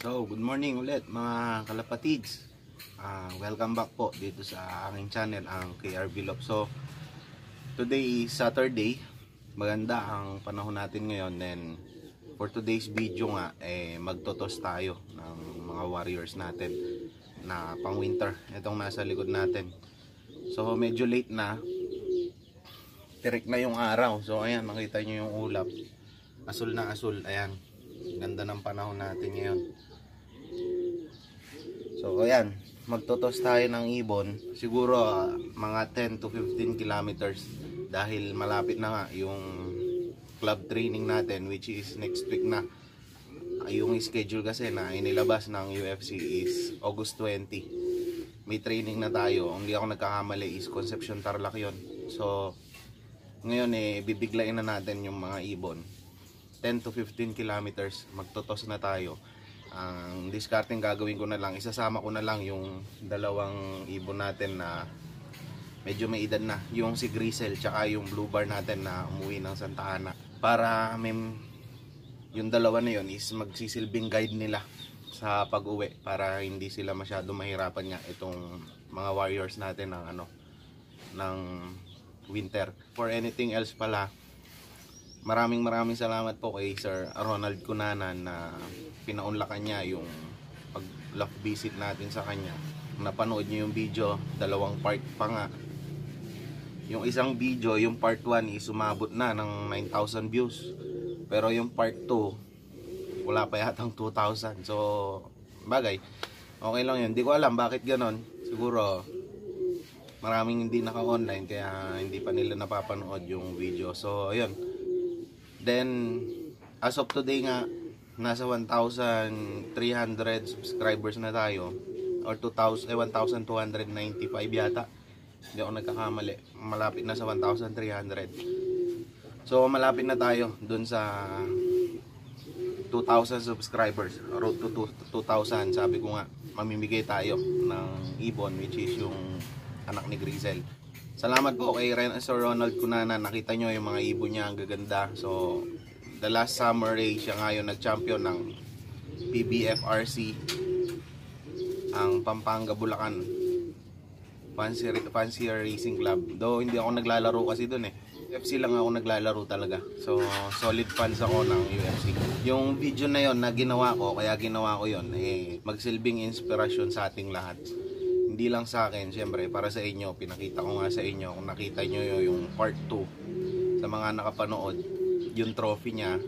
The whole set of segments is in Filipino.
So, good morning ulit mga kalapatids. Welcome back po dito sa aking channel, ang KR Vlog. So, today is Saturday. Maganda ang panahon natin ngayon. Then, for today's video nga, magtotos tayo ng mga warriors natin na pang winter. Itong nasa likod natin. So, medyo late na. Tirik na yung araw. So, ayan, makita nyo yung ulap. Asul na asul. Ayan. Ganda ng panahon natin ngayon. So ayan, magtotos tayo ng ibon. Siguro mga 10 to 15 kilometers. Dahil malapit na nga yung club training natin, which is next week na. Yung schedule kasi na inilabas ng UFC is August 20. May training na tayo. Hindi ako nagkakamali, is Concepcion Tarlac yun. So ngayon bibiglain na natin yung mga ibon. 10 to 15 kilometers, magtotos na tayo. Ang discarding gagawin ko na lang, isasama ko na lang yung dalawang ibon natin na medyo may edad na, yung si Grisel tsaka yung Blue Bar natin na umuwi ng Santa Ana, para yung dalawa na yun is magsisilbing guide nila sa pag-uwi, para hindi sila masyado mahirapan nga itong mga warriors natin ng winter. For anything else pala, maraming salamat po kay Sir Ronald Cunanan na pinaunlakan niya yung pag-lock visit natin sa kanya. Napanood niyo yung video, dalawang part pa nga. Yung isang video, yung part 1 is umabot na ng 9,000 views. Pero yung part 2, wala pa yatang 2,000. So, bagay, okay lang yun. Hindi ko alam bakit ganon. Siguro, maraming hindi naka-online kaya hindi pa nila napapanood yung video. So, ayun. Then, as of today nga, nasa 1,300 subscribers na tayo, or 1,295 yata, hindi ako nagkakamali. Malapit na sa 1,300. So malapit na tayo dun sa 2,000 subscribers, road to 2,000. Sabi ko nga, mamimigay tayo ng ibon, which is yung anak ni Grisel. Salamat po kay Sir Ronald Cunanan. Nakita nyo yung mga ibon niya, ang gaganda. So the last summer race, siya ngayon nag-champion ng PBFRC, ang Pampanga Bulacan Fancy Racing Club. Though hindi ako naglalaro kasi dun UFC lang ako naglalaro talaga. So solid fans ako ng UFC. Yung video na yon na ginawa ko, kaya ginawa ko yon, magsilbing inspirasyon sa ating lahat. Hindi lang sa akin, syempre para sa inyo. Pinakita ko nga sa inyo, kung nakita nyo yung part 2 sa mga nakapanood, yung trophy niya,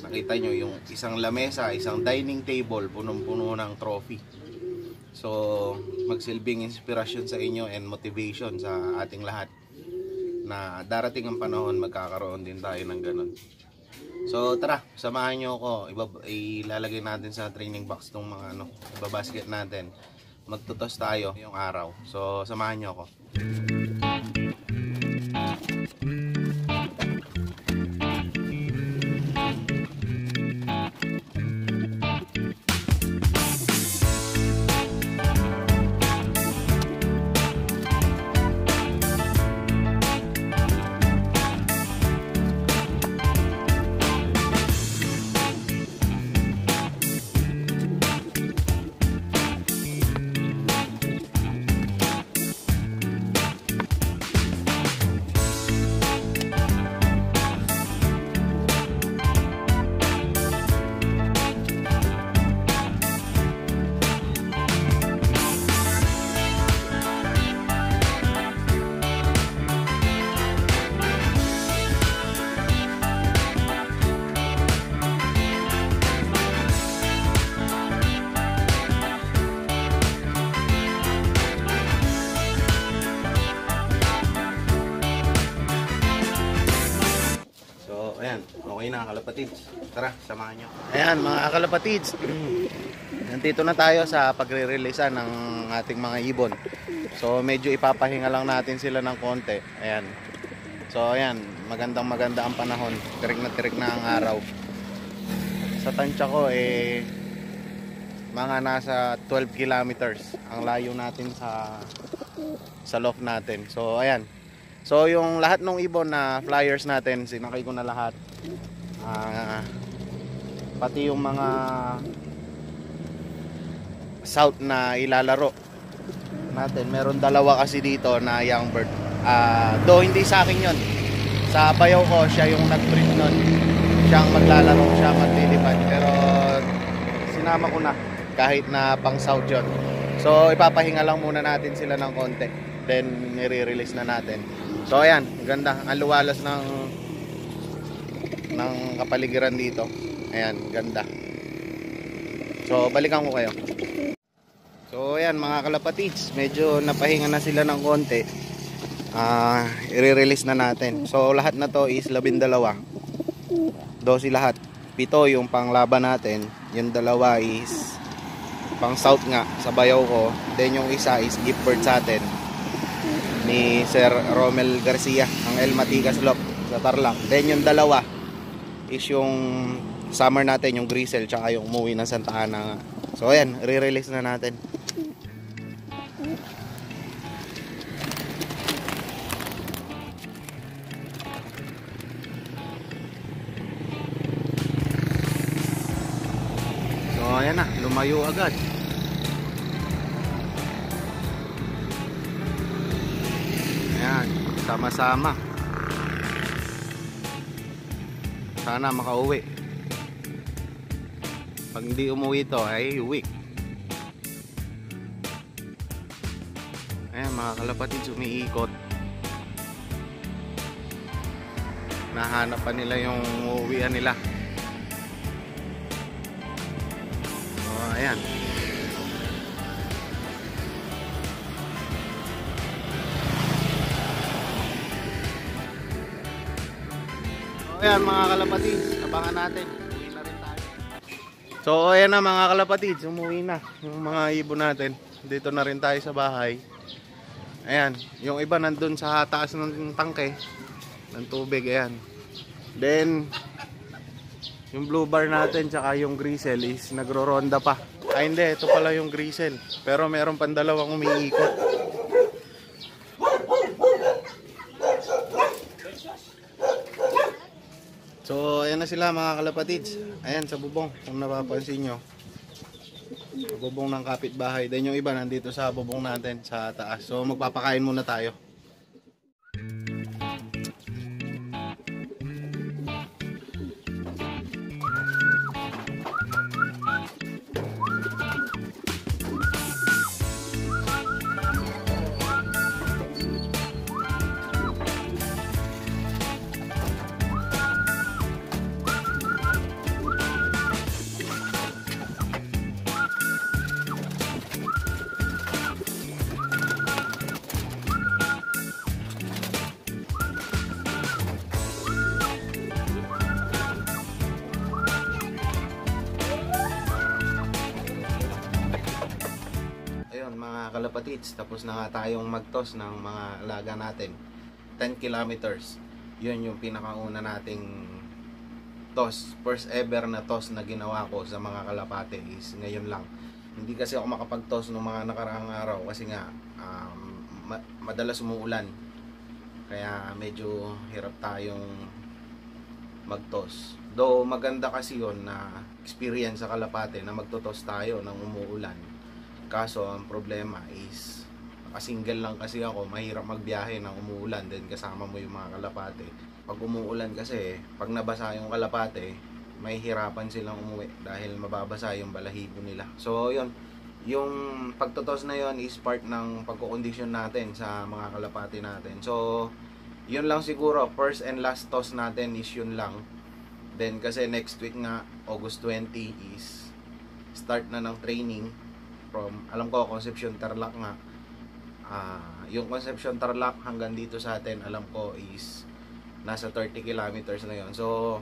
nakita nyo yung isang lamesa, isang dining table, punong-puno ng trophy. So magsilbing inspirasyon sa inyo and motivation sa ating lahat na darating ang panahon, magkakaroon din tayo ng ganun. So tara, samahan nyo ako. Ilalagay natin sa training box tong mga ibabasket natin. Magtutos tayo yung araw. So samahan nyo ako. Okay na kalapatids, tara samahan nyo. Ayan mga kalapatids, nandito na tayo sa pagre-releasean ng ating mga ibon. So medyo ipapahinga lang natin sila ng konti. Ayan. So ayan, maganda ang panahon. Tirik na ang araw. Sa tansya ko mga nasa 12 kilometers ang layo natin sa loft natin. So ayan. So yung lahat ng ibon na flyers natin, sinakay ko na lahat. Pati yung mga South na ilalaro natin. Meron dalawa kasi dito na young bird. Though hindi sa akin yon, sa bayaw ko siya yung nag-breed nun, siyang maglalaro, siya maglilipad, pero sinama ko na kahit na pang South yon. So ipapahinga lang muna natin sila ng konti, then i-release na natin. So ayan, ganda ang luwalas ng kapaligiran dito. Ayan, ganda. So balikan ko kayo. So ayan mga kalapatids, medyo napahinga na sila ng konti. I-release na natin. So lahat na to is 12. 12 lahat. 7 yung panglaban natin. Yung dalawa is pang South nga sa bayaw ko. Then yung isa is gift bird sa atin ni Sir Romel Garcia ang El Matigas Lock sa Tarlac. Then yung dalawa is yung summer natin, yung Grisel, tsaka yung umuwi ng Santa Ana. So ayan, re-release na natin. So ayan na, lumayo agad. Ayan, sama-sama. Sana makauwi. Pag hindi umuwi ito ay weak. Ayan mga kalapatids, umiikot. Nahanap pa nila yung uuwian nila. So ayan. So ayan mga kalapatids, abangan natin. Uwi na rin tayo. So ayan na mga kalapatids, umuwi na yung mga ibon natin. Dito na rin tayo sa bahay. Ayan, yung iba nandun sa taas ng tangke ng tubig, ayan. Then yung blue bar natin tsaka yung Grisel is nagro-ronda pa. Ay hindi, ito pala yung Grisel, pero meron pang dalawang umiikot. So ayan na sila mga kalapatids. Ayan sa bubong, kung napapansin nyo, bubong ng kapitbahay. Then yung iba nandito sa bubong natin sa taas. So magpapakain muna tayo. Mga kalapatids, tapos na nga tayong magtos ng mga alaga natin. 10 kilometers, yun yung pinakauna nating toss, first ever na toss na ginawa ko sa mga kalapate is ngayon lang. Hindi kasi ako makapag-toss ng mga nakaraang araw kasi nga madalas umuulan, kaya medyo hirap tayong mag-toss. Though maganda kasi yun na experience sa kalapate na magto-toss tayo ng umuulan. Kaso ang problema is single lang kasi ako, mahirap magbiyahe ng umuulan din kasama mo yung mga kalapate. Pag umuulan kasi, pag nabasa yung kalapate, may hirapan silang umuwi dahil mababasa yung balahibo nila. So yun, yung pagtotos na yun is part ng pagkukondisyon natin sa mga kalapate natin. So yun lang siguro, first and last toss natin is yun lang. Then kasi next week nga, August 20 is start na ng training from, alam ko, Concepcion Tarlac nga. Yung Concepcion Tarlac hanggang dito sa atin, alam ko is nasa 30 kilometers na yon. So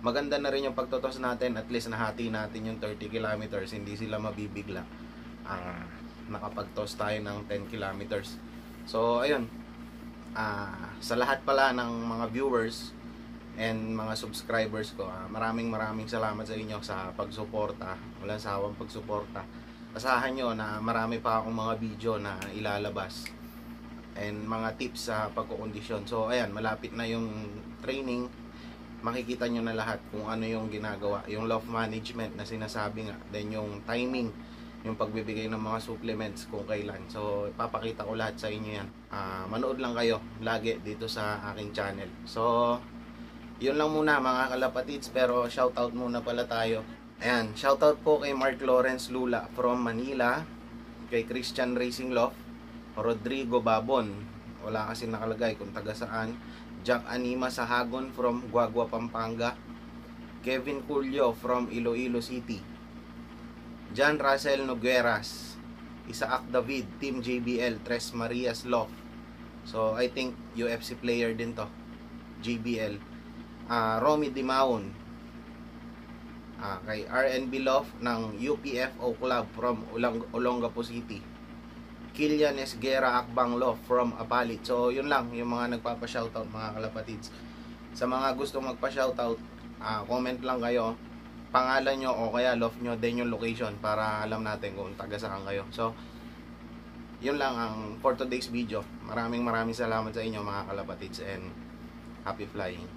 maganda na rin yung pagtotos natin, at least nahati natin yung 30 kilometers, hindi sila mabibigla. Nakapagtos tayo ng 10 kilometers. So ayun, sa lahat pala ng mga viewers and mga subscribers ko, maraming salamat sa inyo sa pagsuporta, walang sawang pagsuporta. Asahan nyo na marami pa akong mga video na ilalabas and mga tips sa pagkukondisyon. So ayan, malapit na yung training, makikita nyo na lahat kung ano yung ginagawa, yung love management na sinasabi nga, then yung timing yung pagbibigay ng mga supplements kung kailan. So ipapakita ko lahat sa inyo yan. Manood lang kayo lagi dito sa aking channel. So yun lang muna mga kalapatids, pero shoutout muna pala tayo. Ayan, shoutout po kay Mark Lawrence Lula from Manila, kay Christian Racing Loft, Rodrigo Babon, wala kasi nakalagay kung taga saan, Jack Anima Sahagon from Guagua, Pampanga, Kevin Culio from Iloilo City, John Russell Nogueras, Isaac David, Team JBL, Tres Marias Loft. So I think UFC player din to, JBL. Romy Dimaon, kay RNB Loft ng UPFO Club from Olongapo City, Kilian Esguera Akbang Loft from Apalit. So yun lang yung mga nagpapa-shoutout mga kalapatids. Sa mga gusto magpa-shoutout, comment lang kayo, pangalan nyo o kaya loft nyo, then yung location para alam natin kung taga saan kayo. So yun lang ang for today's video. Maraming salamat sa inyo mga kalapatids, and happy flying.